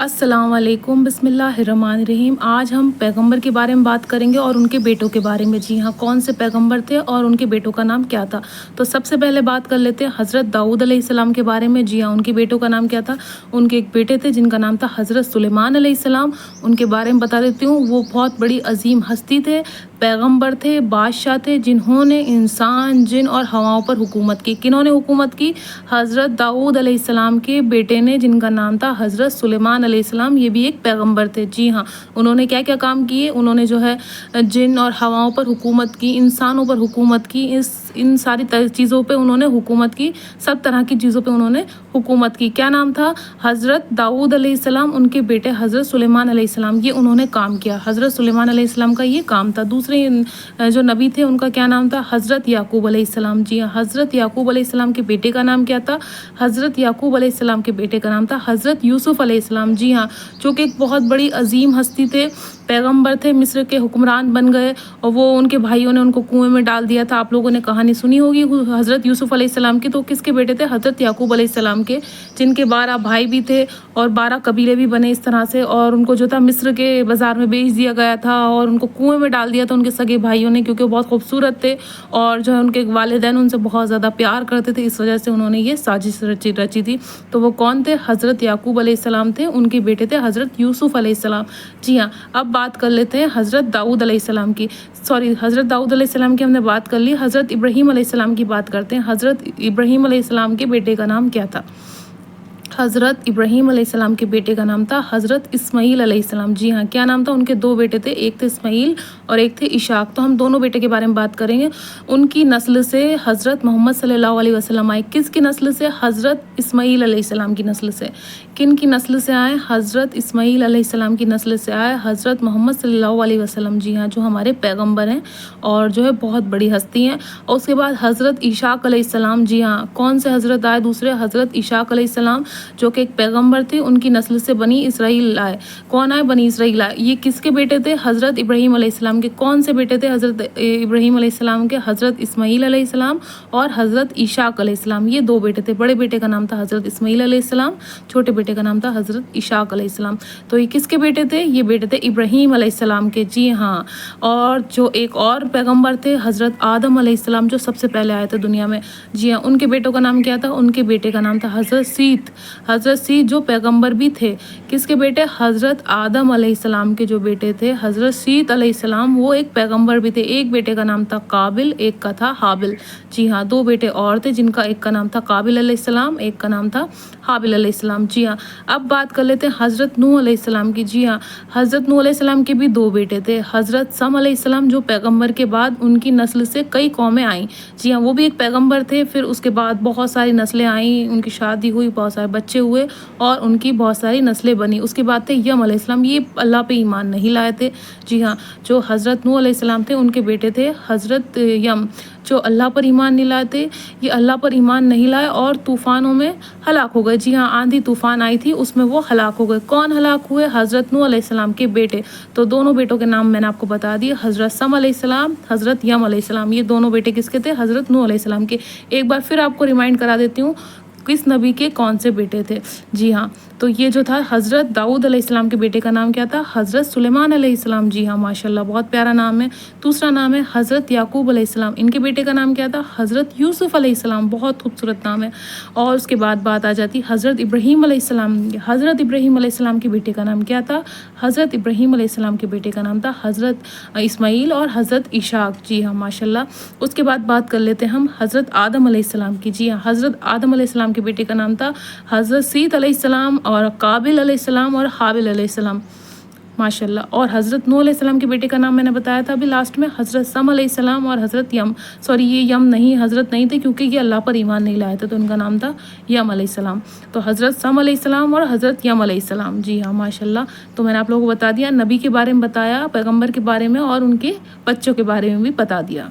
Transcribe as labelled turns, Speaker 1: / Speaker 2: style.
Speaker 1: अस्सलाम वालेकुम, बिस्मिल्लाहिर्रहमानिर्रहीम। आज हम पैगंबर के बारे में बात करेंगे और उनके बेटों के बारे में। जी हाँ, कौन से पैगंबर थे और उनके बेटों का नाम क्या था। तो सबसे पहले बात कर लेते हैं हज़रत दाऊद अलैहिस्सलाम के बारे में। जी हाँ, उनके बेटों का नाम क्या था। उनके एक बेटे थे जिनका नाम था हज़रत सुलेमान अलैहिस्सलाम। उनके बारे में बता देती हूँ, वो बहुत बड़ी अजीम हस्ती थे, पैगंबर थे, बादशाह थे, जिन्होंने इंसान, जिन और हवाओं पर हुकूमत की। किन्होंने हुकूमत की। हज़रत दाऊद अलैहिस्सलाम के बेटे ने, जिनका नाम था हज़रत सुलेमान अलैहिस्सलाम, ये भी एक पैगंबर थे। जी हाँ, उन्होंने क्या क्या काम किए। उन्होंने जो है जिन और हवाओं पर हुकूमत की, इंसानों पर हुकूमत की, इन सारी चीज़ों पे उन्होंने हुकूमत की, सब तरह की चीज़ों पे उन्होंने हुकूमत की। क्या नाम था। हज़रत दाऊद अलैहिस्सलाम, उनके बेटे हज़रत सुलेमान अलैहिस्सलाम, ये उन्होंने काम किया। हज़रत सुलेमान अलैहिस्सलाम का ये काम था। दूसरे जो नबी थे उनका क्या नाम था। हज़रत याकूब अलैहिस्सलाम। जी हाँ, हज़रत याकूब अलैहिस्सलाम के बेटे का नाम क्या था। हज़रत याकूब अलैहिस्सलाम के बेटे का नाम था हज़रत यूसुफ अलैहिस्सलाम। जी हाँ, जो कि एक बहुत बड़ी अजीम हस्ती थे, पैगंबर थे, मिस्र के हुक्मरान बन गए और वो उनके भाइयों ने उनको कुएं में डाल दिया था। आप लोगों ने कहानी सुनी होगी हज़रत यूसुफ अलैहिस्सलाम की। तो किसके बेटे थे। हज़रत याकूब अलैहिस्सलाम के, जिनके 12 भाई भी थे और 12 कबीले भी बने इस तरह से। और उनको जो था मिस्र के बाज़ार में बेच दिया गया था और उनको कुएं में डाल दिया था उनके सगे भाइयों ने, क्योंकि वो बहुत खूबसूरत थे और जो है उनके वालिदैन उनसे बहुत ज़्यादा प्यार करते थे। इस वजह से उन्होंने ये साजिश रची थी। तो वो कौन थे। हज़रत याकूब अलैहिस्सलाम थे, उनके बेटे थे हज़रत यूसुफ अलैहिस्सलाम। जी हाँ, अब बात कर लेते हैं हज़रत दाऊद अलैहिस्सलाम की। हज़रत दाऊद अलैहिस्सलाम की हमने बात कर ली। हज़रत इब्राहीम अलैहिस्सलाम की बात करते हैं। हज़रत इब्राहीम अलैहिस्सलाम के बेटे का नाम क्या था। हज़रत इब्राहीम अलैहिस्सलाम के बेटे का नाम था हज़रत इस्माईल अलैहिस्सलाम। जी हाँ, क्या नाम था। उनके 2 बेटे थे, एक थे इस्माईल और एक थे इशाक। तो हम दोनों बेटे के बारे में बात करेंगे। उनकी नस्ल से हज़रत मोहम्मद सल्लल्लाहु अलैहि वसल्लम आए। किसकी नस्ल से। हज़रत इस्माईल अलैहिस्सलाम की नस्ल से। किन की नस्ल से आए। हज़रत इस्माईल अलैहिस्सलाम की नस्ल से आए हज़रत मोहम्मद सल्लल्लाहु अलैहि वसल्लम। जी हाँ, जो हमारे पैगंबर हैं और जो है बहुत बड़ी हस्ती हैं। और उसके बाद हज़रत इशाक अलैहिस्सलाम। जी हाँ, कौन से हज़रत आए दूसरे। हज़रत इशाक अलैहिस्सलाम, जो कि एक पैगंबर थे, उनकी नस्ल से बनी इसराइल आए। कौन आए। बनी इसराइल आए। ये किसके बेटे थे। हज़रत इब्राहीम अलैहिस्सलाम के। कौन से बेटे थे। हज़रत इब्राहीम अलैहिस्सलाम के हज़रत इस्माईल अलैहिस्सलाम और हज़रत इशाक अलैहिस्सलाम। ये 2 बेटे थे। बड़े बेटे का नाम था हज़रत इस्माईल अलैहिस्सलाम, छोटे बेटे का नाम था हज़रत इशाक अलैहिस्सलाम। तो ये किसके बेटे थे। ये बेटे थे इब्राहीम अलैहिस्सलाम के। जी हाँ, और जो एक और पैगंबर थे हज़रत आदम अलैहिस्सलाम, जो सबसे पहले आए थे दुनिया में। जी हाँ, उनके बेटों का नाम क्या था। उनके बेटे का नाम था हज़रत सीत। हज़रत सीत जो पैगंबर भी थे। किसके बेटे। हज़रत आदम अलैहिस्सलाम के जो बेटे थे हज़रत सीत अलैहिस्सलाम, वो एक पैगंबर भी थे। एक बेटे का नाम था काबिल, एक का था हाबिल। जी हाँ, 2 बेटे और थे, जिनका एक का नाम था काबिल अलैहिस्सलाम, एक का नाम था हाबिल अलैहिस्सलाम। जी हाँ, अब बात कर लेते हैं हज़रत नूह अलैहिस्सलाम की। जी हाँ, हज़रत नूह अलैहिस्सलाम के भी 2 बेटे थे। हज़रत सम अलैहिस्सलाम, जो पैगंबर के बाद उनकी नस्ल से कई कौमें आईं। जी हाँ, वो भी एक पैगंबर थे। फिर उसके बाद बहुत सारी नस्लें आईं, उनकी शादी हुई, बहुत सारे बच्चे हुए और उनकी बहुत सारी नस्लें बनी। उसके बाद थे यम अलैहिस्सलाम, ये अल्लाह पे ईमान नहीं लाए थे। जी हाँ, जो हज़रत नूह अलैहिस्सलाम थे उनके बेटे थे हज़रत यम, जो अल्लाह पर ईमान नहीं लाए थे। ये अल्लाह पर ईमान नहीं लाए और तूफ़ानों में हलाक हो गए। जी हाँ, आंधी तूफ़ान आई थी, उसमें वो हलाक हो गए। कौन हलाक हुए। हज़रत नूह अलैहिस्सलाम के बेटे। तो दोनों बेटों के नाम मैंने आपको बता दिए, हज़रत सम अलैहिस्सलाम, हज़रत यम अलैहिस्सलाम। ये दोनों बेटे किसके थे। हज़रत नूह अलैहिस्सलाम के। एक बार फिर आपको रिमाइंड करा देती हूँ किस नबी के कौन से बेटे थे। जी हाँ, तो ये जो था हज़रत दाऊद अलैहिस्सलाम के बेटे का नाम क्या था। हज़रत सुलेमान अलैहिस्सलाम। जी हाँ, माशाल्लाह, बहुत प्यारा नाम है। दूसरा नाम है हज़रत याकूब अलैहिस्सलाम। इनके बेटे का नाम क्या था। हज़रत यूसुफ अलैहिस्सलाम, बहुत खूबसूरत नाम है। और उसके बाद बात आ जाती हज़रत इब्राहीम अलैहिस्सलाम। हज़रत इब्राहीम अलैहिस्सलाम के बेटे का नाम क्या था। हज़रत इब्राहीम अलैहिस्सलाम के बेटे का नाम था हज़रत इस्माईल और हज़रत इशाक। जी हाँ, माशाल्लाह। उसके बाद बात कर लेते हैं हम हज़रत आदम अलैहिस्सलाम की। जी हाँ, हज़रत आदम अलैहिस्सलाम के बेटे का नाम था हज़रत सीत अलैहिस्सलाम और काबिल अलैहिस्सलाम और हाबिल अलैहिस्सलाम, माशाल्लाह। और हज़रत नूह अलैहिस्सलाम के बेटे का नाम मैंने बताया था अभी लास्ट में, हज़रत सम अलैहिस्सलाम और हज़रत यम। सॉरी, ये यम नहीं, हज़रत नहीं थे, क्योंकि ये अल्लाह पर ईमान नहीं लाए थे, तो उनका नाम था यम अलैहिस्सलाम। तो हज़रत सम अलैहिस्सलाम और हज़रत यम अलैहिस्सलाम। जी हाँ, माशाल्लाह। तो मैंने आप लोगों को बता दिया, नबी के बारे में बताया, पैगंबर के बारे में और उनके बच्चों के बारे में भी बता दिया।